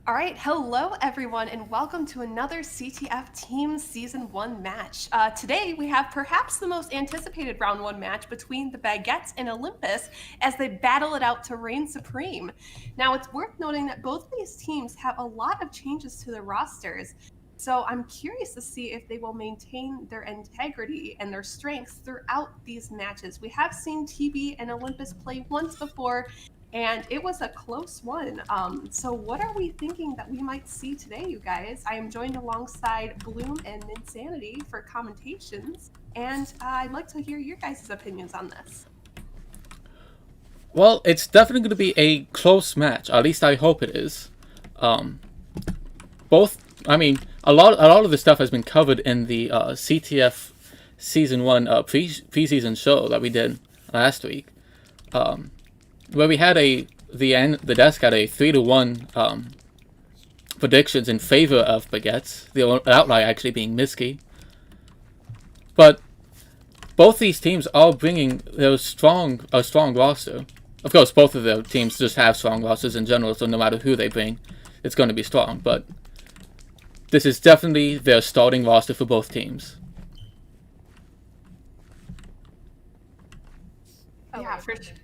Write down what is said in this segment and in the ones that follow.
All right, hello everyone, and welcome to another CTF Team Season 1 match. Today we have perhaps the most anticipated Round 1 match between the Baguettes and Olympus as they battle it out to reign supreme. Now, it's worth noting that both of these teams have a lot of changes to their rosters, so I'm curious to see if they will maintain their integrity and their strengths throughout these matches. We have seen TB and Olympus play once before, and it was a close one. So what are we thinking that we might see today, you guys? I am joined alongside Bloom and Insanity for commentations, and I'd like to hear your guys' opinions on this. Well, it's definitely going to be a close match. At least I hope it is. Um, a lot of the stuff has been covered in the CTF Season One pre-season show that we did last week, where we had the desk had a 3-1 predictions in favor of Baguettes. The outlier actually being Miski, but both these teams are bringing a strong roster. Of course, both of their teams just have strong rosters in general, so no matter who they bring, it's going to be strong. But this is definitely their starting roster for both teams. Yeah, for sure.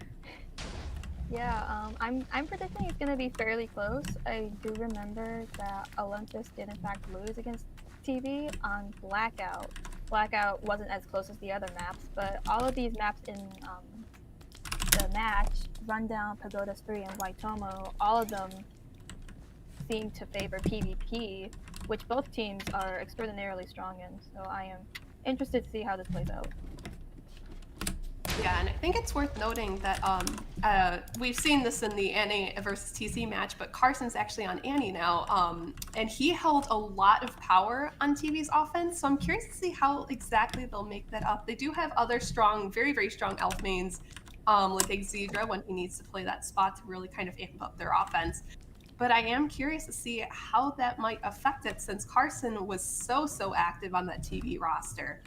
Yeah, I'm predicting it's gonna be fairly close. I do remember that Olympus did in fact lose against TV on Blackout. Blackout wasn't as close as the other maps, but all of these maps in the match, Rundown, Pagodas 3, and Waitomo, all of them seem to favor PvP, which both teams are extraordinarily strong in. So I am interested to see how this plays out. Yeah, and I think it's worth noting that we've seen this in the Annie versus TC match, but Carson's actually on Annie now, and he held a lot of power on TV's offense, so I'm curious to see how exactly they'll make that up. They do have other strong, very, very strong elf mains, like Exedra when he needs to play that spot to really kind of amp up their offense. But I am curious to see how that might affect it since Carson was so active on that TV roster.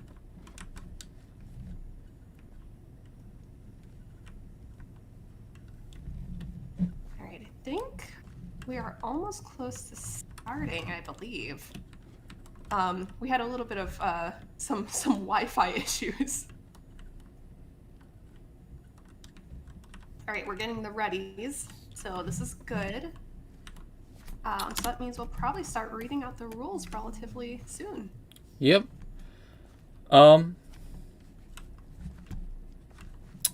I think we are almost close to starting, I believe. We had a little bit of some Wi-Fi issues. All right, we're getting the readies, so this is good. So that means we'll probably start reading out the rules relatively soon. Yep.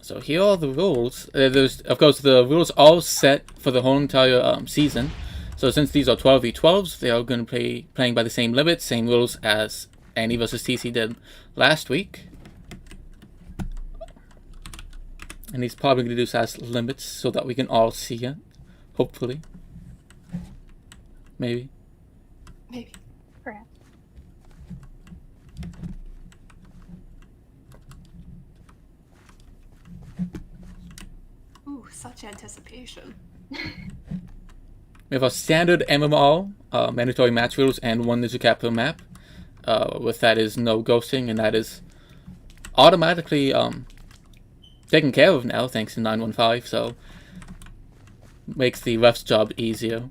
So here are the rules. There's, of course, the rules are set for the whole entire season. So since these are 12v12s, they are going to be playing by the same limits, same rules as Annie versus TC did last week. And he's probably going to do this as limits so that we can all see it. Hopefully. Maybe. Maybe. Perhaps. Ooh, such anticipation. We have our standard MMR, mandatory match rules, and 1 ninja cap per map. With that is no ghosting, and that is automatically taken care of now thanks to 915, so makes the ref's job easier.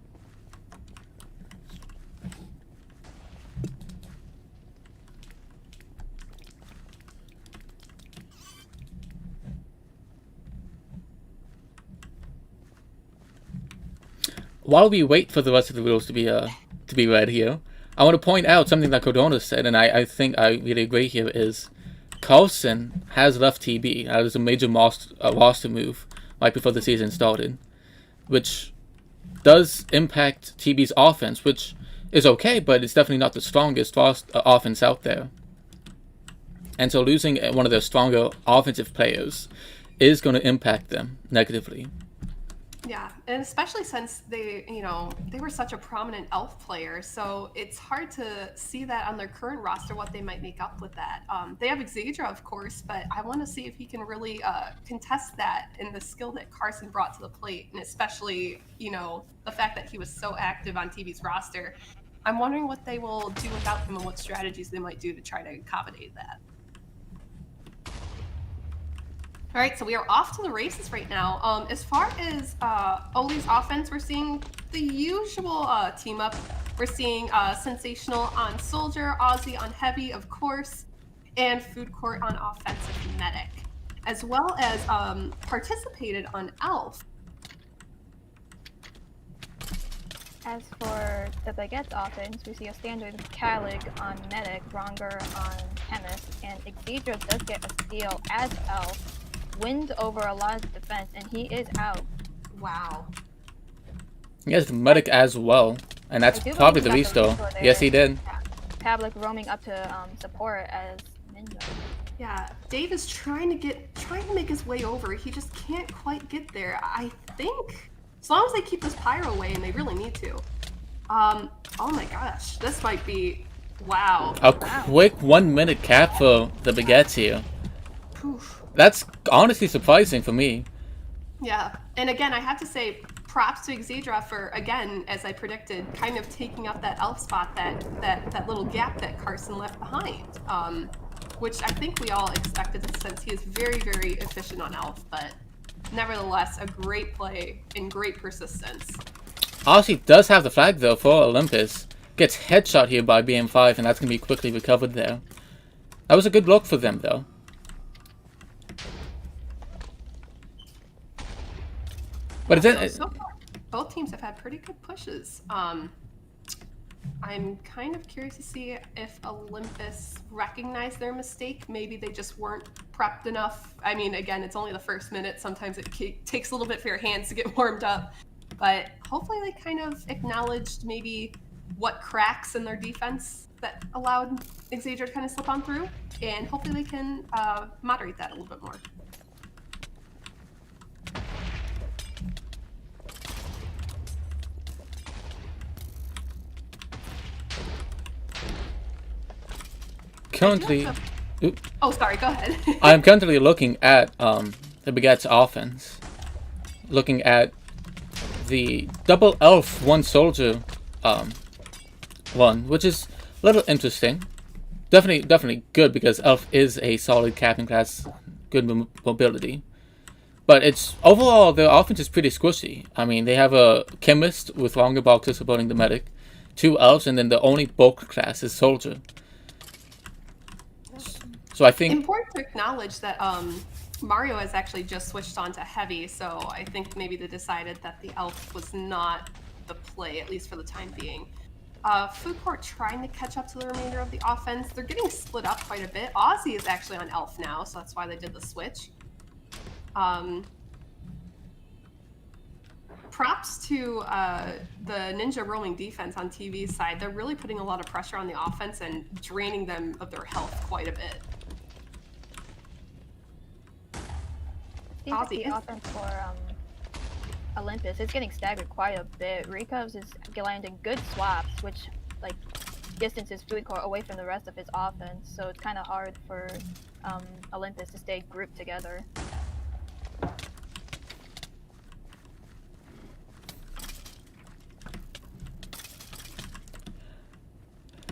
While we wait for the rest of the rules to be read here, I want to point out something that Cordona said, and I think I really agree here, is Carlson has left TB. That was a major roster move right before the season started, which does impact TB's offense, which is okay, but it's definitely not the strongest offense out there. And so losing one of their stronger offensive players is going to impact them negatively. Yeah, and especially since they were such a prominent elf player, so it's hard to see that on their current roster what they might make up with that. They have Exedra, of course, but I want to see if he can really contest that in the skill that Carson brought to the plate, and especially the fact that he was so active on TV's roster. I'm wondering what they will do without him and what strategies they might do to try to accommodate that. All right, so we are off to the races right now. As far as Oli's offense, we're seeing the usual team up. We're seeing Sensational on Soldier, Ozzy on Heavy, of course, and Food Court on Offensive Medic, as well as participated on Elf. As for the Baguettes offense, we see a standard Calig on Medic, Ronger on Chemist, and Xedra does get a steal as Elf, wins over a lot of defense, and he is out. Wow. He has the medic as well, and that's probably the restore. Yes, he did. Pavlik roaming up to support as Ninja. Yeah, Dave is trying to make his way over. He just can't quite get there. I think as long as they keep this pyro away, and they really need to. Oh my gosh, this might be wow. A quick 1 minute cap for the Baguettes here. Oof. That's honestly surprising for me. Yeah, and again, I have to say props to Xedra for, again, as I predicted, kind of taking up that elf spot, that little gap that Carson left behind, which I think we all expected since he is very, very efficient on elf, but nevertheless, a great play and great persistence. Ozzy does have the flag though for Olympus. Gets headshot here by BM5, and that's going to be quickly recovered there. That was a good look for them though. But So far, both teams have had pretty good pushes. I'm kind of curious to see if Olympus recognized their mistake. Maybe they just weren't prepped enough. I mean, again, it's only the first minute. Sometimes it takes a little bit for your hands to get warmed up. But hopefully they kind of acknowledged maybe what cracks in their defense that allowed Xedra to kind of slip on through. And hopefully they can moderate that a little bit more. Currently, oh, sorry, go ahead. I'm currently looking at the Baguettes offense. Looking at the double elf, one soldier one, which is a little interesting. Definitely good because elf is a solid capping class, good mobility. But it's overall their offense is pretty squishy. I mean, they have a chemist with longer boxes supporting the medic, 2 elves, and then the only bulk class is soldier. So I think important to acknowledge that Mario has actually just switched on to heavy, so I think maybe they decided that the elf was not the play, at least for the time being. Food Court trying to catch up to the remainder of the offense. They're getting split up quite a bit. Ozzy is actually on elf now, so that's why they did the switch. Props to the Ninja roaming defense on TV's side. They're really putting a lot of pressure on the offense and draining them of their health quite a bit. The offense for Olympus is getting staggered quite a bit. Recovs is landing good swaps, which like distances Food Court away from the rest of his offense. So it's kind of hard for Olympus to stay grouped together.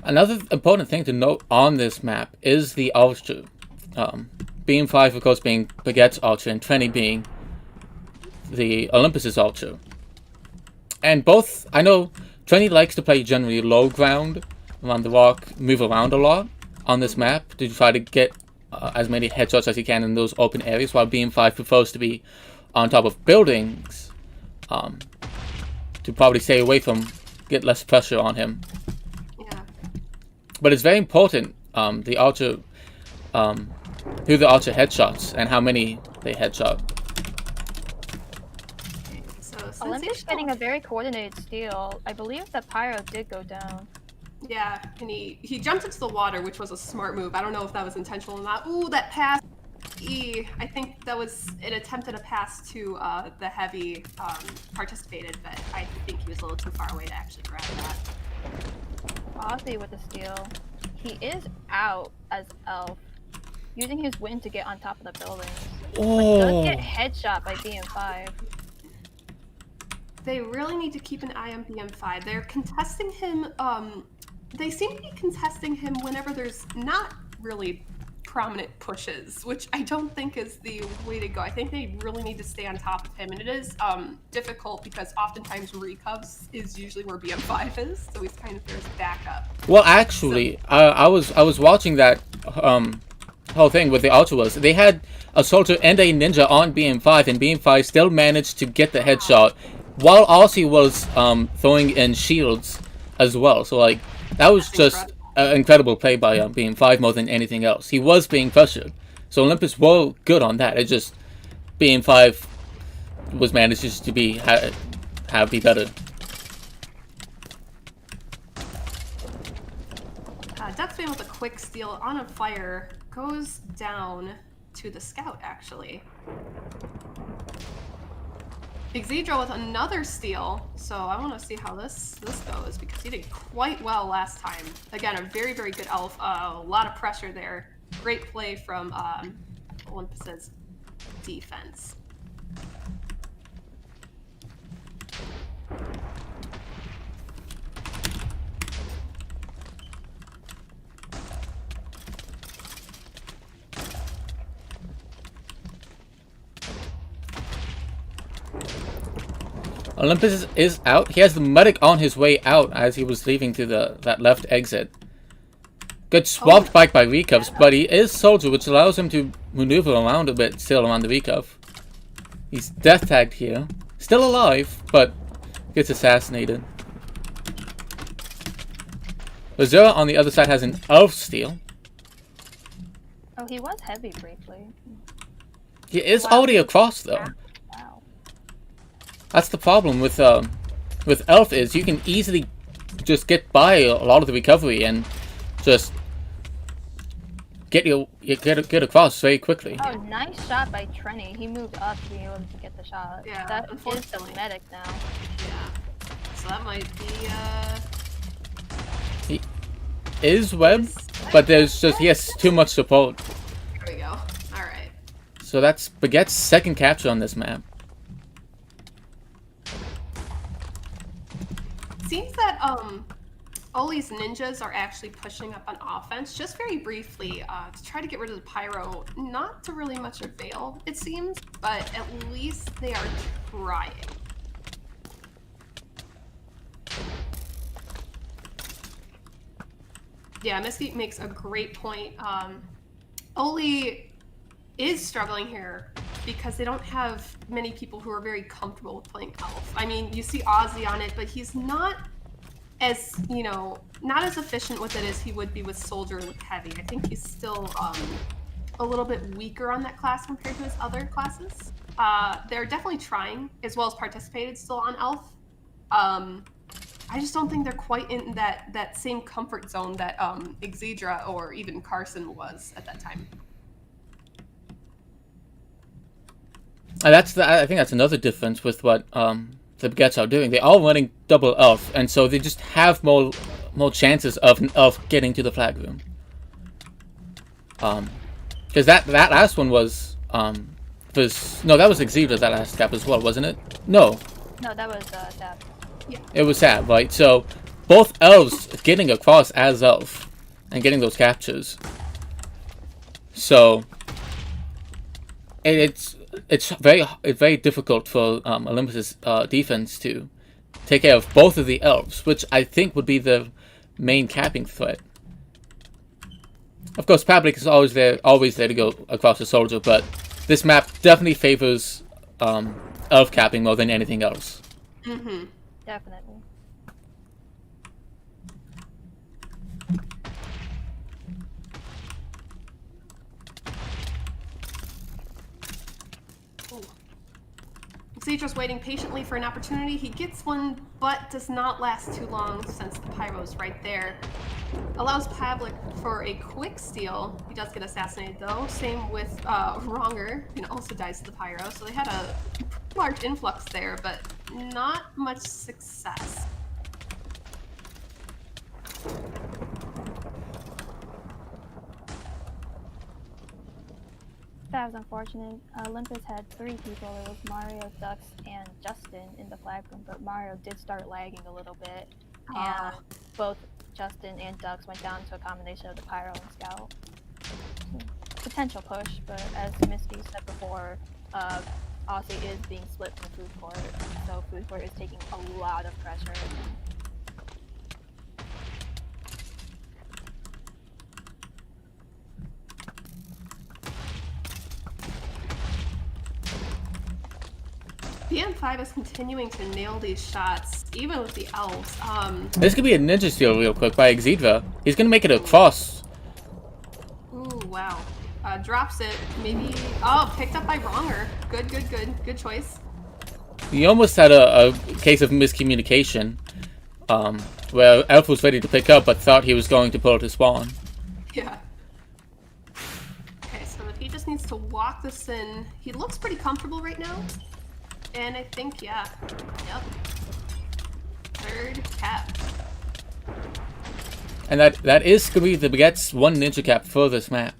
another important thing to note on this map is the ultra. BM5, of course, being Baguette's ultra, and Trenny being the Olympus's ultra. And both, I know Trenny likes to play generally low ground around the rock, move around a lot on this map to try to get as many headshots as he can in those open areas, while BM5 prefers to be on top of buildings to probably stay away from, get less pressure on him. Yeah. But it's very important, the ultra, who the ultra headshots and how many they headshot. So Olympus getting a very coordinated steal. I believe the pyro did go down. Yeah, and he jumped into the water, which was a smart move. I don't know if that was intentional or not. Ooh, that pass. I think that was an attempted a pass to the heavy participated, but I think he was a little too far away to actually grab that. Ozzy with the steal. He is out as elf, using his wind to get on top of the buildings. Oh. But does get headshot by BM5. They really need to keep an eye on BM5. They're contesting him. They seem to be contesting him whenever there's not really prominent pushes, which I don't think is the way to go. I think they really need to stay on top of him, and it is difficult because oftentimes recovs is usually where BM5 is, so he's kind of there's backup. Well, actually, so, I was watching that whole thing with the Ultras. They had a soldier and a ninja on BM5, and BM5 still managed to get the headshot, while Aussie was throwing in shields as well. So like that was just an incredible play by BM5 more than anything else. He was being pressured, so Olympus were good on that. It just BM5 was managed just to be better. Duckspin with a quick steal on a fire goes down to the scout, actually. Exedra with another steal, so I want to see how this goes because he did quite well last time. Again, a very, very good elf. A lot of pressure there. Great play from Olympus's defense. Olympus is out. He has the medic on his way out as he was leaving to that left exit. Gets swapped back by recovs, but he is soldier, which allows him to maneuver around a bit still around the recov. He's death tagged here. Still alive, but gets assassinated. Lazura on the other side has an elf steal. Oh, he was heavy briefly. He is already across though. That's the problem with elf is you can easily just get by a lot of the recovery and just get across very quickly. Oh, nice shot by Trenny. He moved up to be able to get the shot. Yeah, that is the medic now. Yeah, so that might be. He is web, but there's just he has too much support. There we go. All right. So that's Baguette's second capture on this map. Seems that Oli's ninjas are actually pushing up on offense just very briefly to try to get rid of the pyro. Not to really much avail, it seems, but at least they are trying. Yeah, Mesquite makes a great point. Oli is struggling here because they don't have many people who are very comfortable with playing elf. I mean, you see Ozzy on it, but he's not as, not as efficient with it as he would be with soldier and with heavy. I think he's still a little bit weaker on that class compared to his other classes. They're definitely trying, as well as participated still on elf. I just don't think they're quite in that same comfort zone that Exedra or even Carson was at that time. I think that's another difference with what the Baguettes are doing. They're all running double elf, and so they just have more chances of getting to the flag room. Because that last one was that was Exedra's that last cap as well, wasn't it? No, that was Sab. Yeah. It was Sab, right? So both elves getting across as elf and getting those captures. So it's very difficult for Olympus's defense to take care of both of the elves, which I think would be the main capping threat. Of course, Pavlik is always there to go across the soldier, but this map definitely favors elf capping more than anything else. Mm-hmm. Definitely. Exedra's waiting patiently for an opportunity. He gets one, but does not last too long since the pyro's right there. Allows Pavlik for a quick steal. He does get assassinated though. Same with Wronger, who also dies to the pyro. So they had a large influx there, but not much success. That was unfortunate. Olympus had 3 people. It was Mario, Dux, and Justin in the flag room, but Mario did start lagging a little bit, and both Justin and Dux went down to a combination of the pyro and scout. potential push, but as Misty said before, Aussie is being split from food court, so food court is taking a lot of pressure. BM5 is continuing to nail these shots, even with the elves. This could be a ninja steal real quick by Exedra. He's gonna make it a cross. Ooh, wow. Drops it, maybe... Oh, picked up by Wronger. Good choice. He almost had a case of miscommunication, where Elf was ready to pick up but thought he was going to pull to spawn. Yeah. Okay, so if he just needs to walk this in... He looks pretty comfortable right now. And I think, yeah. Yep. Third cap. And that is going to be the Baguettes' one ninja cap for this map.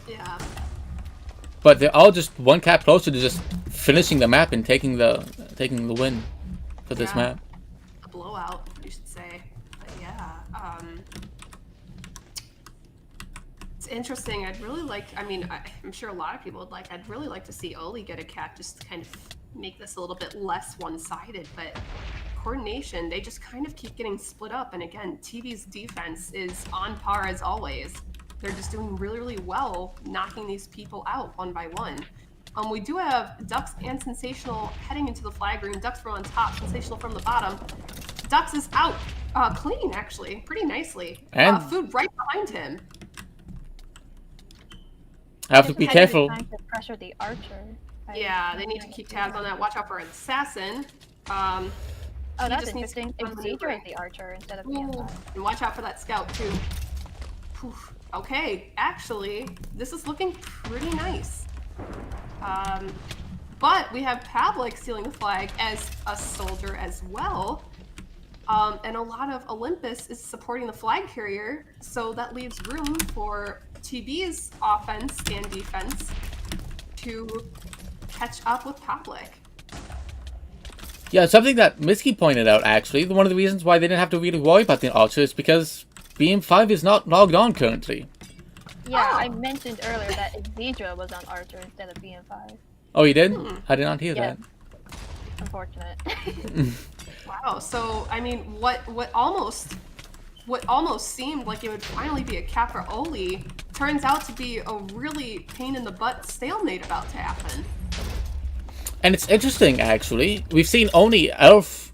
Yeah. But they're all just one cap closer to just finishing the map and taking the win for this map. A blowout, you should say. But yeah. It's interesting. I'd really like, I mean, I'm sure a lot of people would like, I'd really like to see Oli get a cap just to kind of make this a little bit less one-sided, but coordination, they just kind of keep getting split up. And again, TV's defense is on par as always. They're just doing really well, knocking these people out one by one. We do have Dux and Sensational heading into the flag room. Dux from on top, Sensational from the bottom. Dux is out, clean actually, pretty nicely. And Food right behind him. Have to be careful. Trying to pressure the archer. Yeah, they need to keep tabs on that. Watch out for an assassin. Oh, that's interesting. Exedra is the archer instead of BM5. And watch out for that scout too. Whew. Okay, actually, this is looking pretty nice. But we have Pavlik stealing the flag as a soldier as well. And a lot of Olympus is supporting the flag carrier, so that leaves room for TB's offense and defense to catch up with Pavlik. Yeah, something that Miski pointed out, actually, one of the reasons why they didn't have to really worry about the archer is because BM5 is not logged on currently. Yeah, I mentioned earlier that Exedra was on archer instead of BM5. Oh, you did? I did not hear that. Unfortunate. Wow, so, I mean, what almost seemed like it would finally be a cap for Oli turns out to be a really pain-in-the-butt stalemate about to happen. And it's interesting, actually. We've seen only elf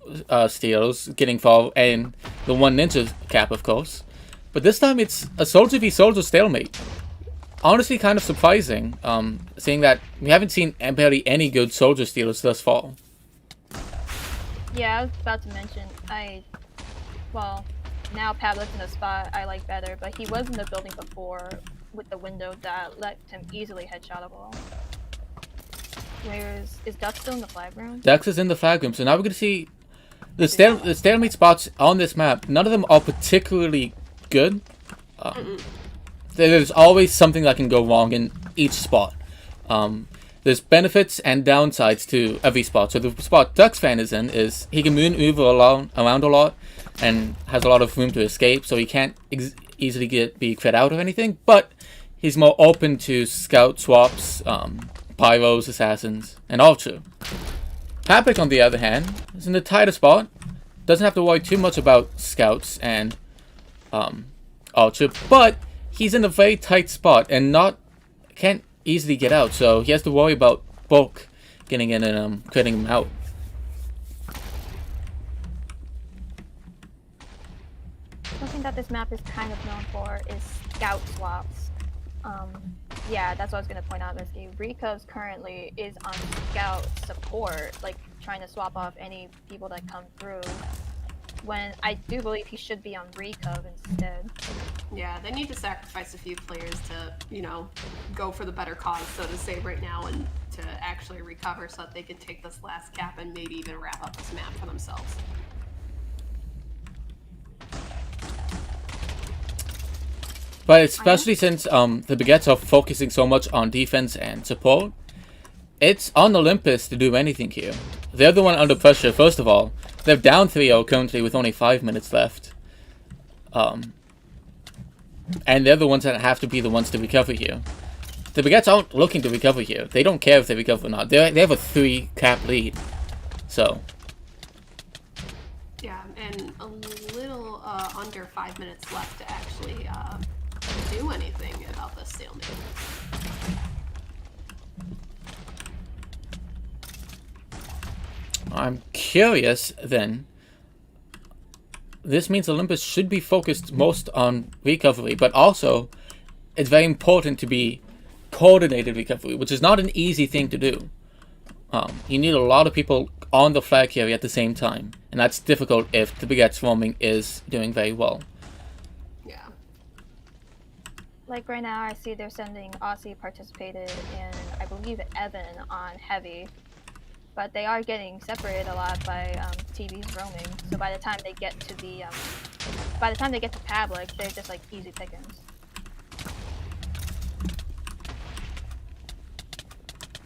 steals getting fall and the one ninja cap, of course. But this time it's a soldier v soldier stalemate. Honestly, kind of surprising, seeing that we haven't seen barely any good soldier stealers thus far. Yeah, I was about to mention, well, now Pavlik's in a spot I like better, but he was in the building before with the window that let him easily headshotable. Is Dux still in the flag room? Dux is in the flag room, so now we're going to see the stalemate spots on this map. None of them are particularly good. There's always something that can go wrong in each spot. There's benefits and downsides to every spot. So the spot Dux fan is in is he can maneuver around a lot and has a lot of room to escape, so he can't easily be crit out of anything, but he's more open to scout swaps, pyros, assassins, and archer. Pavlik, on the other hand, is in the tighter spot. Doesn't have to worry too much about scouts and archer, but he's in a very tight spot and can't easily get out, so he has to worry about bulk getting in and critting him out. Something that this map is kind of known for is scout swaps. Yeah, that's what I was going to point out, Misky. Recov's currently is on scout support, like trying to swap off any people that come through, when I do believe he should be on Recov instead. Yeah, they need to sacrifice a few players to, go for the better cause, so to say, right now, and to actually recover so that they can take this last cap and maybe even wrap up this map for themselves. But especially since the Baguettes are focusing so much on defense and support, it's on Olympus to do anything here. They're the one under pressure, first of all. They're down 3-0 currently with only 5 minutes left. And they're the ones that have to be the ones to recover here. the Baguettes aren't looking to recover here. They don't care if they recover or not. They have a 3-cap lead. So. Yeah, and a little under 5 minutes left to actually do anything about this stalemate. I'm curious then. This means Olympus should be focused most on recovery, but also it's very important to be coordinated recovery, which is not an easy thing to do. You need a lot of people on the flag carrier at the same time, and that's difficult if the Baguette swarming is doing very well. Yeah. Like right now, I see they're sending Aussie participated and I believe Evan on heavy, but they are getting separated a lot by TV's roaming. So by the time they get to Public, they're just like easy pickings.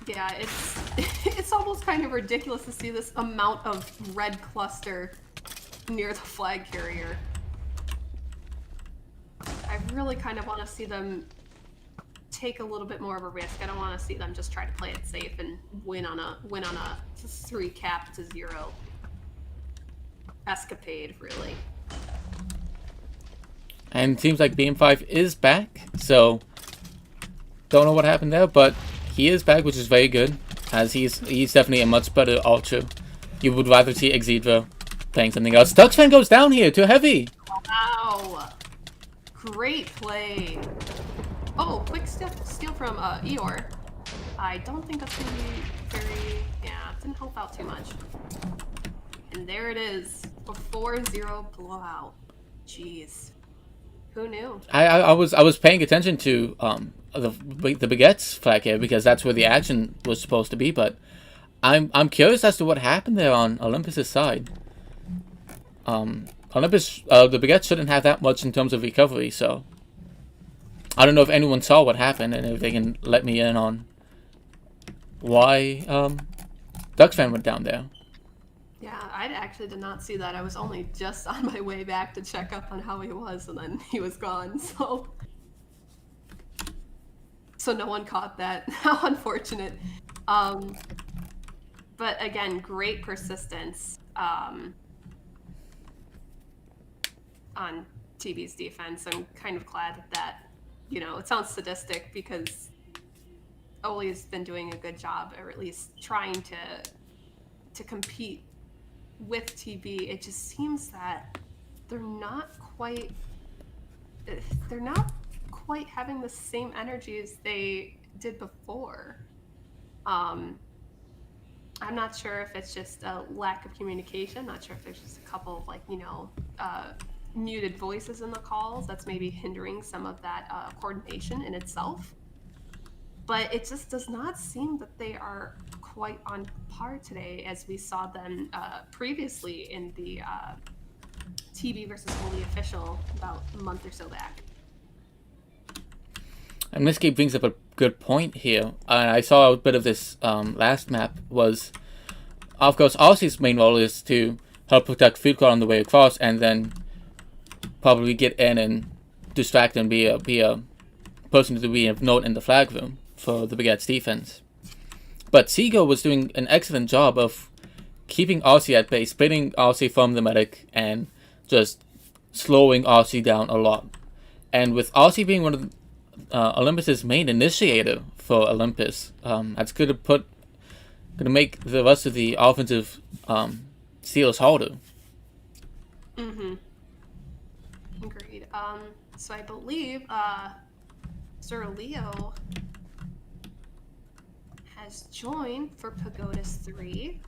Yeah, it's almost kind of ridiculous to see this amount of red cluster near the flag carrier. I really kind of want to see them take a little bit more of a risk. I don't want to see them just try to play it safe and win on a 3-cap to 0 escapade, really. And it seems like BM5 is back, so don't know what happened there, but he is back, which is very good, as he's definitely a much better archer. You would rather see Exedra playing something else. Duxfan goes down here to heavy. Wow. Great play. Oh, quick steal from Eeyore. I don't think that's going to be very... Yeah, it didn't help out too much. And there it is. A 4-0 blowout. Jeez. Who knew? I was paying attention to the Baguettes flag here because that's where the action was supposed to be, but I'm curious as to what happened there on Olympus's side. Olympus, the Baguettes shouldn't have that much in terms of recovery, so I don't know if anyone saw what happened and if they can let me in on why Duxfan went down there. Yeah, I actually did not see that. I was only just on my way back to check up on how he was, and then he was gone, so no one caught that. How unfortunate. But again, great persistence on TV's defense. I'm kind of glad that, it sounds sadistic because Oli's been doing a good job, or at least trying to compete with TB. It just seems that they're not quite having the same energy as they did before. I'm not sure if it's just a lack of communication. Not sure if there's just a couple of muted voices in the calls that's maybe hindering some of that coordination in itself. But it just does not seem that they are quite on par today as we saw them previously in the TB versus Oli official about a month or so back. And Miski brings up a good point here. I saw a bit of this last map was, of course, Aussie's main role is to help protect Food Court on the way across and then probably get in and distract and be a person to be of note in the flag room for the Baguette's defense. But Seago was doing an excellent job of keeping Aussie at bay, splitting Aussie from the medic, and just slowing Aussie down a lot. And with Aussie being one of Olympus's main initiator for Olympus, that's going to make the rest of the offensive steals harder. Mm-hmm. Agreed. So I believe Sir Leo has joined for Pagodas III.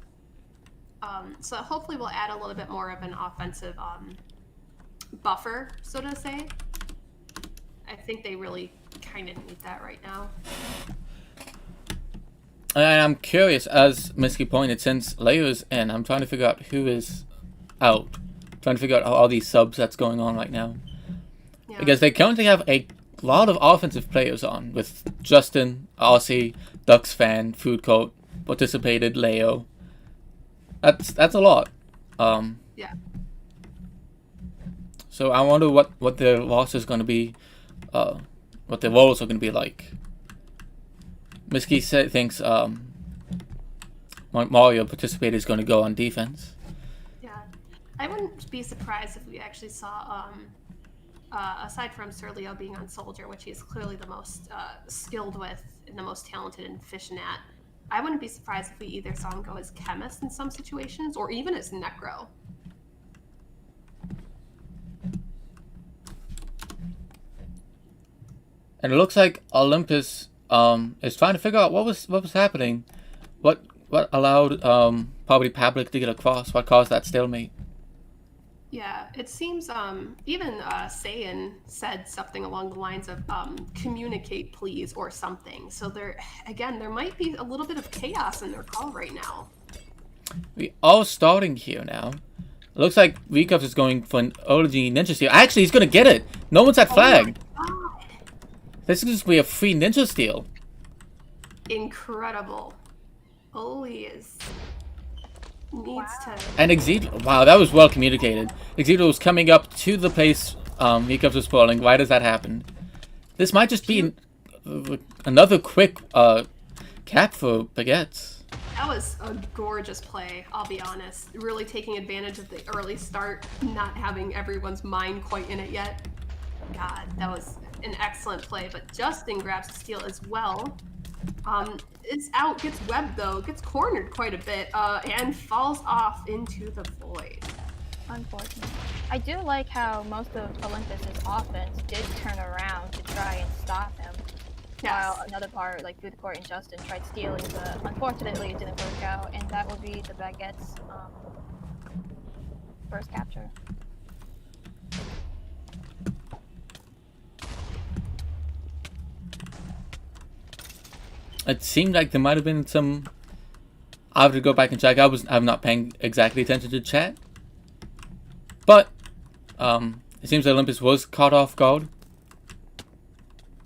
So hopefully we'll add a little bit more of an offensive buffer, so to say. I think they really kind of need that right now. And I'm curious, as Miski pointed, since Leo's in, I'm trying to figure out who is out. Trying to figure out all these subs that's going on right now. Yeah. Because they currently have a lot of offensive players on, with Justin, Aussie, Duxfan, Food Court, participated, Leo. That's a lot. Yeah. So I wonder what their loss is going to be, what their roles are going to be like. Miski thinks Mario participator is going to go on defense. Yeah, I wouldn't be surprised if we actually saw, aside from Sir Leo being on Soldier, which he's clearly the most skilled with and the most talented and efficient at, I wouldn't be surprised if we either saw him go as Chemist in some situations or even as Necro. And it looks like Olympus is trying to figure out what was happening, what allowed probably Pablik to get across, what caused that stalemate. Yeah, it seems even Saiyan said something along the lines of communicate please or something. So there might be a little bit of chaos in their call right now. We are starting here now. It looks like Rikov is going for an early ninja steal. Actually, he's gonna get it. No one's at flag. Oh my God. This is just be a free ninja steal. Incredible. Oli needs to. And Exedra, wow, that was well communicated. Exedra was coming up to the place Rikov was falling right as that happened. This might just be another quick cap for Baguettes. That was a gorgeous play, I'll be honest. Really taking advantage of the early start, not having everyone's mind quite in it yet. God, that was an excellent play, but Justin grabs the steal as well. Is out, gets webbed though, gets cornered quite a bit, and falls off into the void. Unfortunately. I do like how most of Olympus's offense did turn around to try and stop him. Yes. While another part, like Food Court and Justin, tried stealing, but unfortunately it didn't work out, and that would be the Baguettes' first capture. It seemed like there might have been some. I have to go back and check. I'm not paying exactly attention to chat, but it seems that Olympus was caught off guard.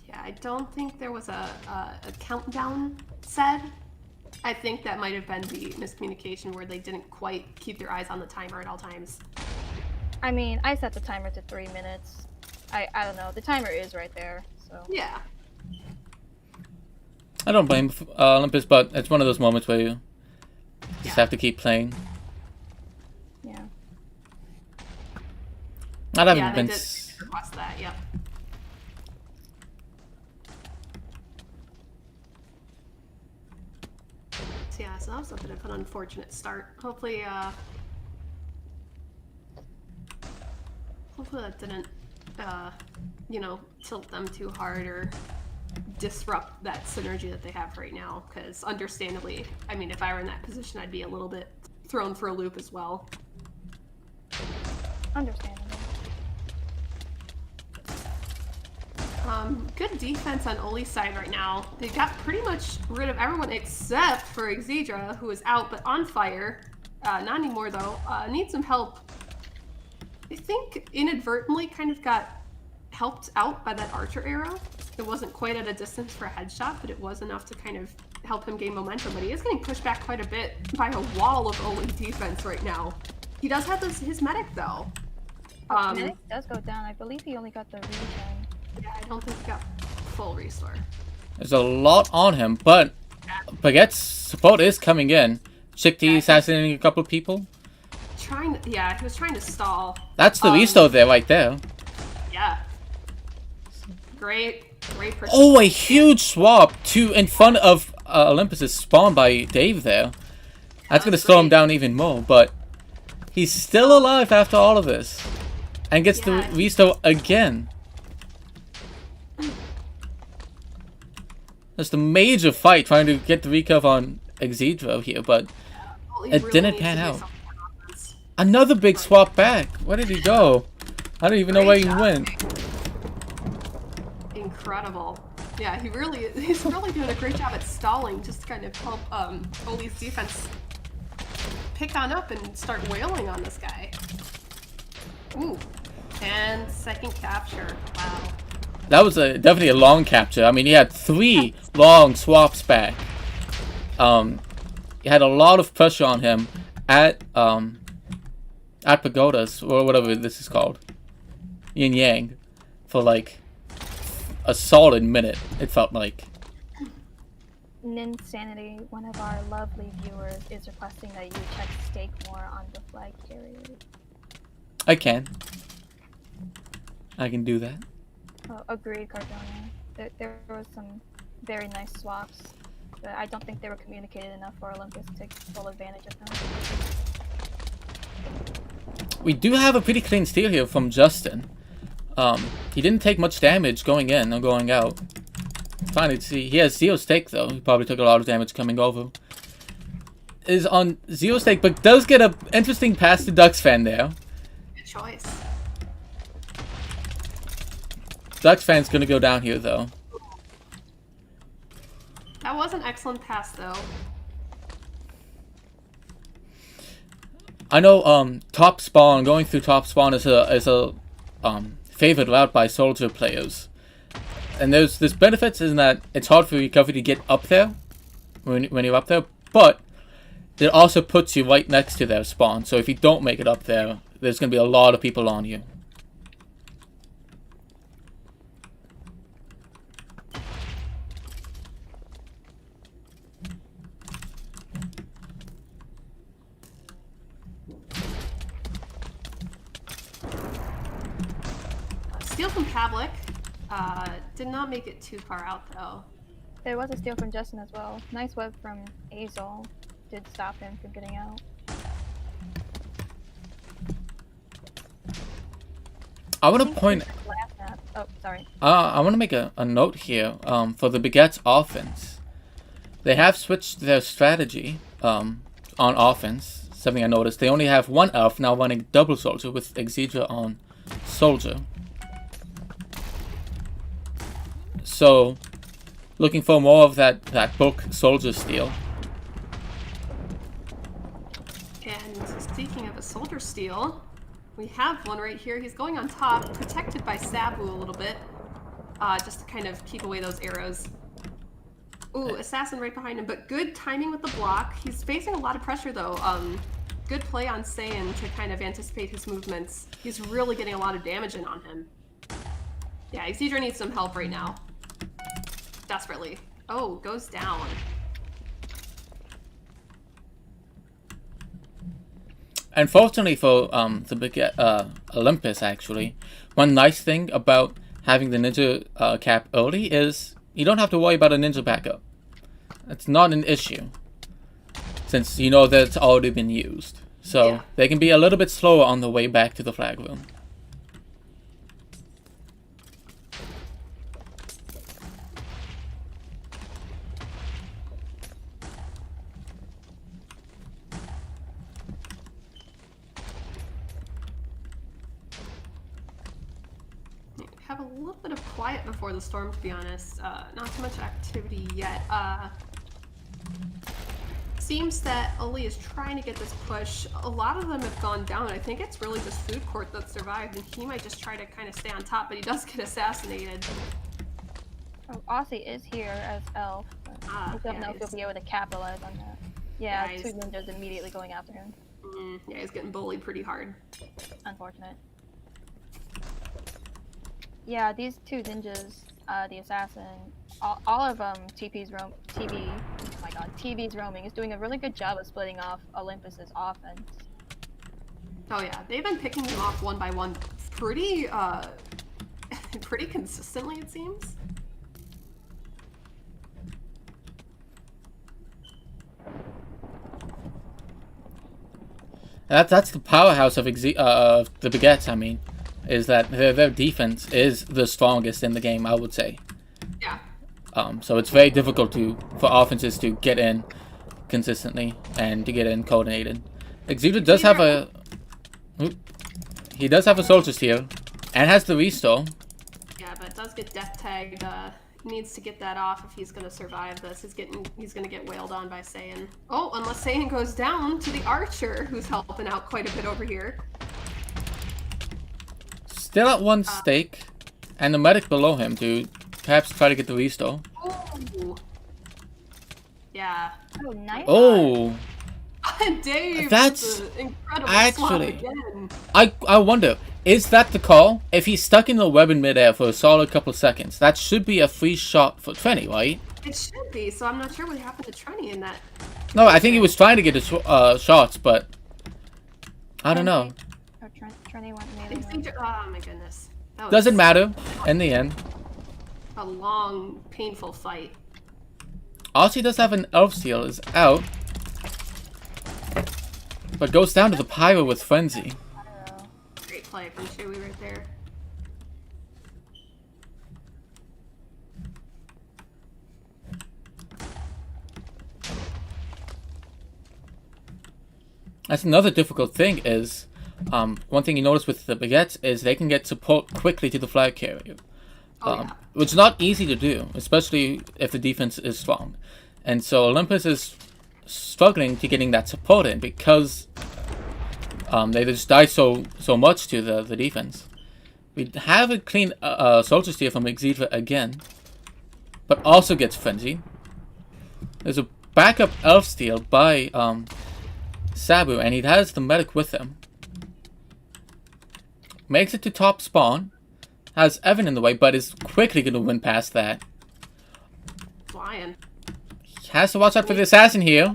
Yeah, I don't think there was a countdown said. I think that might have been the miscommunication where they didn't quite keep their eyes on the timer at all times. I mean, I set the timer to 3 minutes. I don't know. The timer is right there, so. Yeah. I don't blame Olympus, but it's one of those moments where you just have to keep playing. Yeah. Not having Yeah, been. they did request that. Yep. So yeah, so that was a bit of an unfortunate start. Hopefully that didn't, tilt them too hard or disrupt that synergy that they have right now. Because understandably, I mean, if I were in that position, I'd be a little bit thrown for a loop as well. Understandable. Good defense on Oli's side right now. They got pretty much rid of everyone except for Exedra, who is out but on fire. Not anymore though. Needs some help. I think inadvertently kind of got helped out by that archer arrow. It wasn't quite at a distance for a headshot, but it was enough to kind of help him gain momentum. But he is getting pushed back quite a bit by a wall of Oli defense right now. He does have his medic though. Medic does go down. I believe he only got the regen. Yeah, I don't think he got full restore. There's a lot on him, but Baguette's support is coming in. Shikti assassinating a couple of people. He was trying to stall. That's the restore there, right there. Yeah. Great person. Oh, a huge swap in front of Olympus's spawn by Dave there. That's gonna slow him down even more, but he's still alive after all of this, and gets the restore again. Just a major fight trying to get the recov on Exedra here, but it didn't pan out. Another big swap back. Where did he go? I don't even know where he went. Incredible. Yeah, he's really doing a great job at stalling, just to kind of help Oli's defense pick on up and start wailing on this guy. Ooh. And second capture. Wow. That was definitely a long capture. I mean, he had 3 long swaps back. He had a lot of pressure on him at Pagodas, or whatever this is called, Yin Yang, for like a solid minute, it felt like. Ninsanity, one of our lovely viewers, is requesting that you check stake more on the flag carriers. I can do that. Oh, agreed, Cardona. There was some very nice swaps, but I don't think they were communicated enough for Olympus to take full advantage of them. We do have a pretty clean steal here from Justin. He didn't take much damage going in or going out. Finally, see, he has 0 stake though. He probably took a lot of damage coming over. Is on 0 stake, but does get an interesting pass to Ducks fan there. Good choice. Ducks fan's gonna go down here though. That was an excellent pass, though. I know top spawn, going through top spawn is a favorite route by soldier players. And there's benefits in that it's hard for recovery to get up there when you're up there, but it also puts you right next to their spawn. So if you don't make it up there, there's gonna be a lot of people on you. Steal from Pavlik. Did not make it too far out, though. There was a steal from Justin as well. Nice web from Azul. Did stop him from getting out. I want to point. Last map. Oh, sorry. I want to make a note here for the Baguettes offense. They have switched their strategy on offense. Something I noticed. They only have one elf now running double soldier with Exedra on soldier. So, looking for more of that bulk soldier steal. And speaking of a soldier steal, we have one right here. He's going on top, protected by Sabu a little bit, just to kind of keep away those arrows. Ooh, assassin right behind him, but good timing with the block. He's facing a lot of pressure though. Good play on Saiyan to kind of anticipate his movements. He's really getting a lot of damage in on him. Yeah, Exedra needs some help right now. Desperately. Oh, goes down. Unfortunately for the Baguette, Olympus, actually, one nice thing about having the ninja cap early is you don't have to worry about a ninja backup. It's not an issue, since you know that it's already been used. So yeah. They can be a little bit slower on the way back to the flag room. Have a little bit of quiet before the storm, to be honest. Not too much activity yet. Seems that Oli is trying to get this push. A lot of them have gone down. I think it's really just Food Court that survived, and he might just try to kind of stay on top, but he does get assassinated. Oh, Aussie is here as elf. But I don't know if he'll be able to capitalize on that. Yeah, Yeah, 2 ninjas immediately going after him. Yeah, he's getting bullied pretty hard. Unfortunate. Yeah, these 2 ninjas, the assassin, all of TV's roaming is doing a really good job of splitting off Olympus's offense. Oh yeah, they've been picking them off one by one pretty pretty consistently, it seems. That's the powerhouse of the Baguettes, I mean, is that their defense is the strongest in the game, I would say. Yeah. So it's very difficult for offenses to get in consistently and to get in coordinated. Exedra does have a... He does have a soldier steal and has the restore. Yeah, but it does get death tagged. Needs to get that off if he's going to survive this. He's going to get wailed on by Saiyan. Oh, unless Saiyan goes down to the archer, who's helping out quite a bit over here. Still at 1 stake, and the medic below him to perhaps try to get the restore. Oh. Yeah. Oh, nice. Oh. Dave, that's incredible actually. Again. I wonder, is that the call? If he's stuck in the web in midair for a solid couple seconds, that should be a free shot for 20, right? It should be, so I'm not sure what happened to Trenny in that. No, I think he was trying to get his shots, but I don't know. Oh, Trenny went I melee. think oh my goodness. That was Doesn't matter in the end. a long, painful fight. Aussie does have an elf seal is out, but goes down to the pyro with frenzy. Great play from Chewy right there. That's another difficult thing is, one thing you notice with the Baguettes is they can get support quickly to the flag carrier. Yeah. Which is not easy to do, especially if the defense is strong. And so Olympus is struggling to getting that support in because they just die so much to the defense. We have a clean soldier steal from Exedra again, but also gets frenzied. There's a backup elf steal by Sabu, and he has the medic with him. Makes it to top spawn. Has Evan in the way, but is quickly going to win past that. Flying. He has to watch out for the assassin here.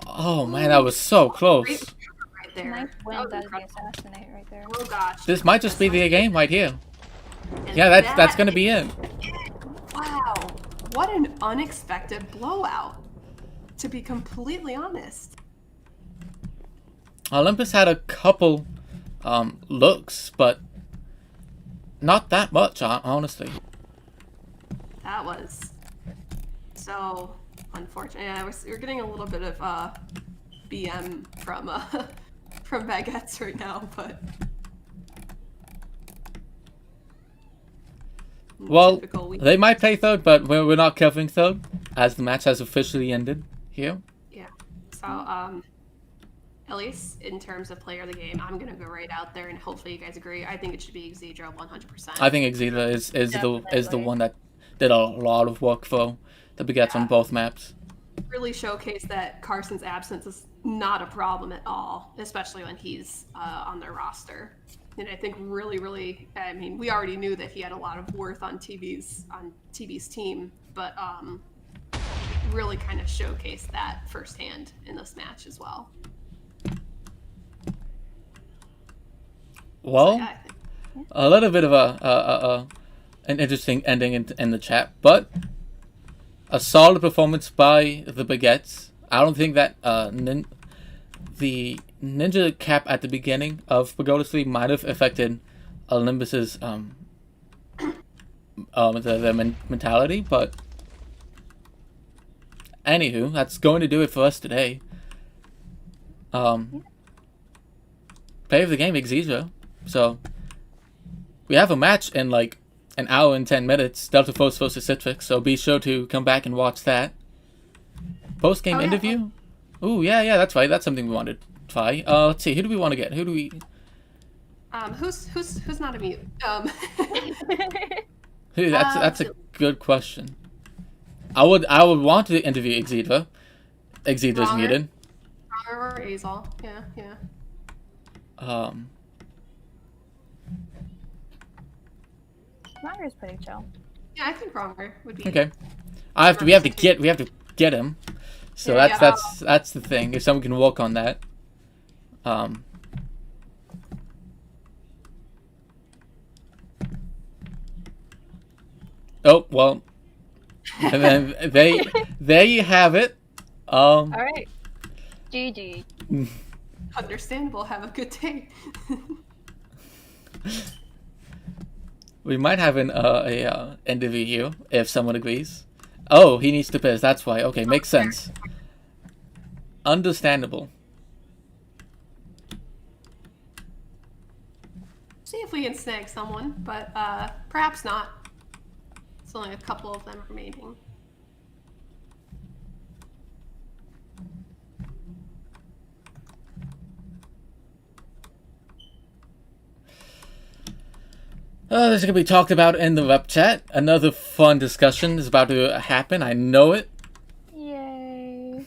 Oh man, that was so close. Right there. Nice That win was out of the incredible. assassinate right there. Oh gosh. This might just be the game right here. And Yeah, that's going to be it. Wow. What an unexpected blowout. To be completely honest. Olympus had a couple looks, but not that much, honestly. That was so unfortunate. Yeah, we're getting a little bit of BM from from Baguettes right now, but Well, typical week. they might play third, but we're not covering third, as the match has officially ended here. Yeah. So at least in terms of player of the game, I'm gonna go right out there and hopefully you guys agree. I think it should be Exedra 100%. I think Exedra is the Definitely. one that did a lot of work for the Baguettes on both maps. Really showcase that Carson's absence is not a problem at all, especially when he's on their roster. And I think really, I mean, we already knew that he had a lot of worth on TV's team, but really kind of showcased that firsthand in this match as well. Well, Yeah, I think. a little bit of an interesting ending in the chat, but a solid performance by the Baguettes. I don't think that the ninja cap at the beginning of Pagodas 3 might have affected Olympus's their mentality, but anywho, that's going to do it for us today. Play of the game, Exedra. So we have a match in like an hour and 10 minutes. Delta Force versus Citrix. So be sure to come back and watch that. Post game interview. Ooh, yeah, that's right. That's something we wanted to try. Let's see. Who do we want to get? Who do we? Who's not a mute? That's a good question. I would want to interview Exedra. Exedra's Wronger. muted. Or Azal. Yeah. Ronger's pretty chill. Yeah, I think Wronger would be. Okay. We have to get him. So Yeah, that's the thing. If someone can work on that. Oh well. And then there you have it. All right. GG. Understandable. Have a good day. We might have a interview here if someone agrees. Oh, he needs to piss. That's why. Okay, makes sense. Understandable. See if we can snag someone, but perhaps not. It's only a couple of them remaining. This is going to be talked about in the web chat. Another fun discussion is about to happen. I know it. Yay.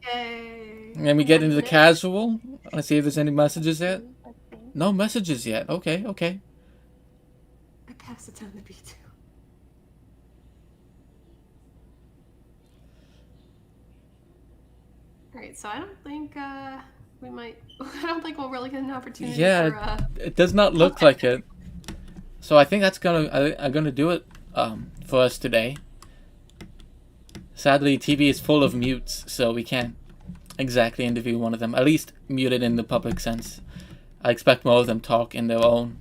Yay! Let me get into the casual. Let's see if there's any messages yet. Let's see. No messages yet. Okay. I pass it down to B2. Great. So I don't think we might. I don't think we'll really get an opportunity. Yeah, For, it does not look like it. So I think that's I'm gonna do it for us today. Sadly, TV is full of mutes, so we can't exactly interview one of them. At least muted in the public sense. I expect more of them talk in their own,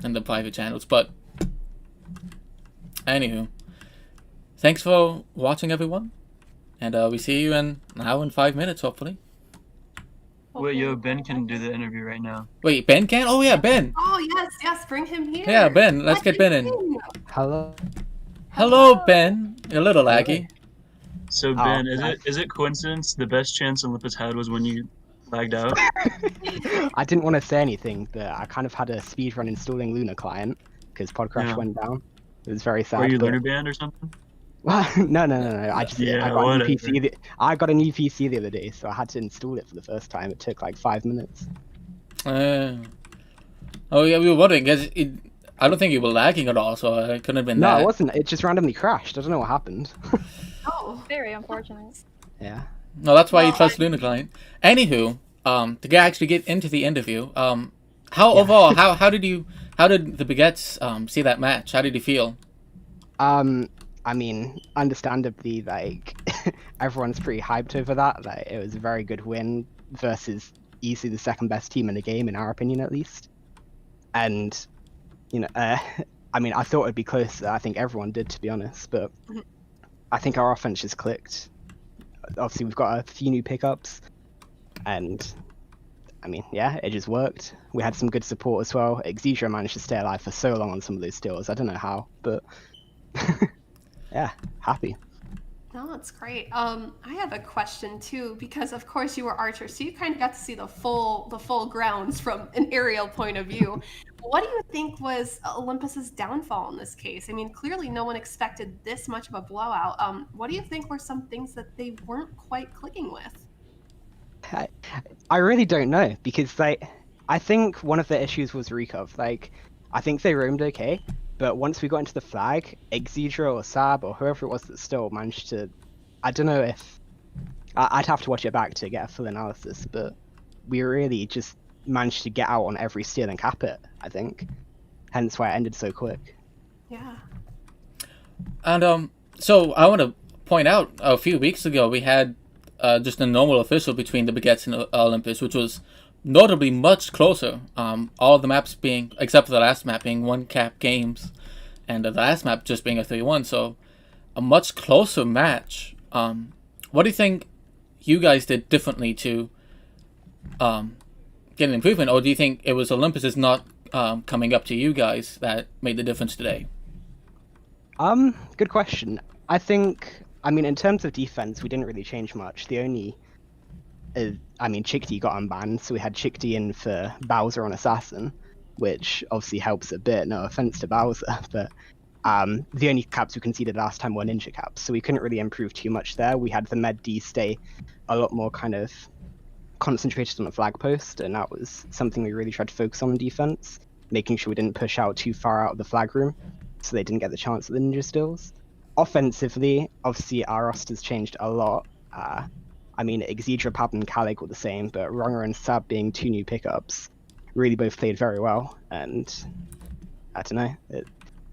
in the private channels. But anywho, thanks for watching, everyone, and we see you in an hour and 5 minutes, hopefully. Wait, yo, Ben can do the interview right now. Wait, Ben can? Oh yeah, Ben. Oh yes, bring him here. Yeah, Ben. Let's get Ben in. Hello. Hello, Ben. You're a little laggy. So Ben, is it coincidence the best chance Olympus had was when you lagged out? I didn't want to say anything, but I kind of had a speed run installing Luna client because Podcrash went down. It was very sad. Were you Lunar banned or something? Well, no. I got a new PC. I got a new PC the other day, so I had to install it for the first time. It took like 5 minutes. Oh yeah, we were wondering because I don't think you were lagging at all, so it couldn't have been that. No, it wasn't. It just randomly crashed. I don't know what happened. Oh, Very unfortunate. Yeah. No, that's why you trust Luna client. Anywho, to actually get into the interview, overall, how did the Baguettes see that match? How did you feel? I mean, understandably, like everyone's pretty hyped over that. Like, it was a very good win versus easily the second best team in the game, in our opinion, at least. And I mean, I thought it'd be closer. I think everyone did, to be honest. But I think our offense just clicked. Obviously, we've got a few new pickups, and I mean, yeah, it just worked. We had some good support as well. Exedra managed to stay alive for so long on some of those steals. I don't know how, but yeah, happy. no, that's great. I have a question too, because of course you were Archer, so you kind of got to see the full grounds from an aerial point of view. What do you think was Olympus's downfall in this case? I mean, clearly no one expected this much of a blowout. What do you think were some things that they weren't quite clicking with? I really don't know, because like I think one of the issues was recov. Like I think they roamed okay, but once we got into the flag, Exedra or Sab or whoever it was that still managed to, I don't know if I'd have to watch it back to get a full analysis, but we really just managed to get out on every steal and cap it, I think. Hence why it ended so quick. Yeah. And so I want to point out a few weeks ago we had just a normal official between the Baguettes and Olympus, which was notably much closer. All the maps being, except for the last map being 1 cap games, and the last map just being a 3-1, so a much closer match. What do you think you guys did differently to get an improvement, or do you think it was Olympus not coming up to you guys that made the difference today? Good question. I mean, in terms of defense, we didn't really change much. The only, I mean, Chickadee got unbanned, so we had Chickadee in for Bowser on Assassin, which obviously helps a bit. No offense to Bowser, but the only caps we conceded last time were Ninja caps, so we couldn't really improve too much there. We had the Med D stay a lot more kind of concentrated on the flag post, and that was something we really tried to focus on in defense, making sure we didn't push out too far out of the flag room, so they didn't get the chance at the Ninja stills. Offensively, obviously our roster's changed a lot. I mean, Exedra, Pab, and Calig were the same, but Ronger and Sab being 2 new pickups really both played very well, and I don't know,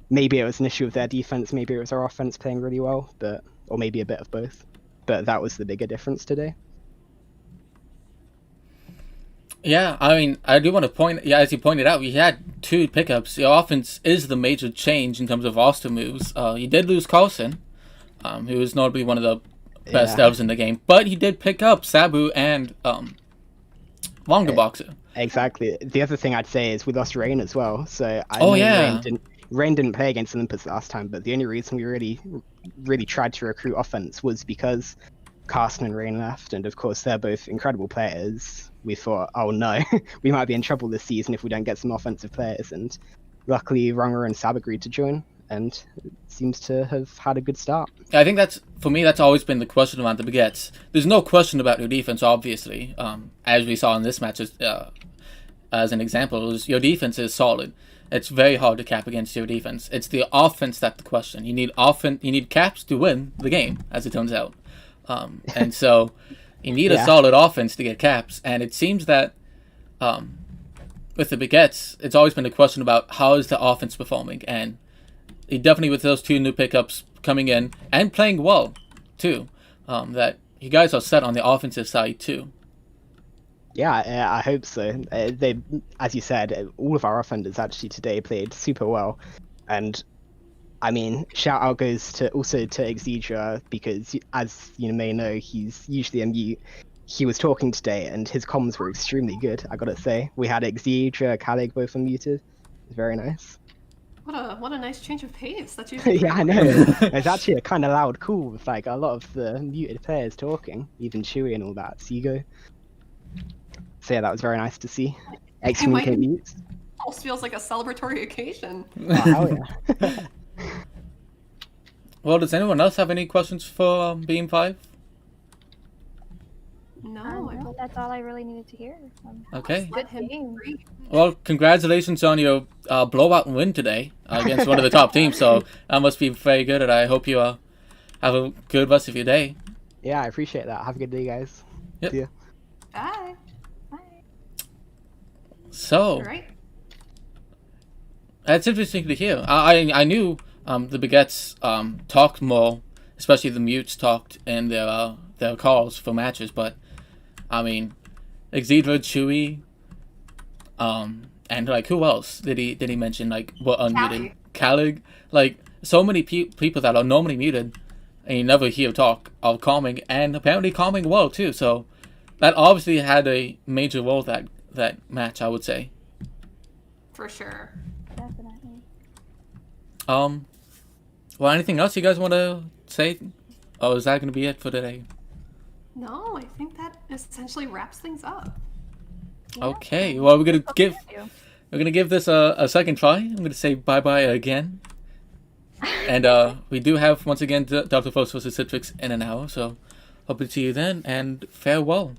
maybe it was an issue of their defense, maybe it was our offense playing really well, or maybe a bit of both, but that was the bigger difference today. Yeah, I mean, I do want to point, as you pointed out, we had 2 pickups. The offense is the major change in terms of roster moves. You did lose Carlson, who was notably one of the best elves in the game, but he did pick up Sabu and Longa Boxer. Exactly. The other thing I'd say is we lost Rain as well, so I know Rain didn't play against Olympus last time, but the only reason we really tried to recruit offense was because Carson and Rain left, and of course they're both incredible players. We thought, oh no, we might be in trouble this season if we don't get some offensive players, and luckily Ronger and Sab agreed to join, and it seems to have had a good start. I think for me, that's always been the question about the Baguettes. There's no question about your defense, obviously. As we saw in this match, as an example, your defense is solid. It's very hard to cap against your defense. It's the offense that's the question. You need caps to win the game, as it turns out. And so you need a Yeah. solid offense to get caps. And it seems that with the Baguettes, it's always been a question about how is the offense performing. And definitely with those 2 new pickups coming in and playing well, too, that you guys are set on the offensive side, too. Yeah, I hope so. They, as you said, all of our offenders actually today played super well, and I mean, shout out goes also to Exedra because, as you may know, he's usually a mute. He was talking today, and his comms were extremely good. I gotta say, we had Exedra, Calig both unmuted. It was very nice. What a nice change of pace. That's usually Yeah, I pretty know. weird. It's actually a kind of loud call with like a lot of the muted players talking, even Chewy and all that. Seago. So yeah, that was very nice to see. Excommunicate mutes. Almost feels like a celebratory occasion. Oh, hell yeah. Well, does anyone else have any questions for Beam 5? No, I No, that's all I really needed to hear. Okay. let him game. free. Well, congratulations on your blowout win today against one of the top teams. So that must be very good, and I hope you have a good rest of your day. Yeah, I appreciate that. Have a good day, guys. Yep. See ya. Bye. Bye. So All right. that's interesting to hear. I knew the Baguettes talked more, especially the mutes talked in their calls for matches, but I mean, Exedra, Chewy, and like who else did he mention? Like what unmuted? Calig. Like so many people that are normally muted, and you never hear talk of calming, and apparently calming well too. So that obviously had a major role that match, I would say. For sure. Definitely. Well, anything else you guys want to say? Or is that going to be it for today? No, I think that essentially wraps things up. Yeah. Okay. Well, we're gonna give You. this a second try. I'm gonna say bye bye again. And we do have once again Dr. Fox vs. Citrix in an hour, so hope to see you then, and farewell.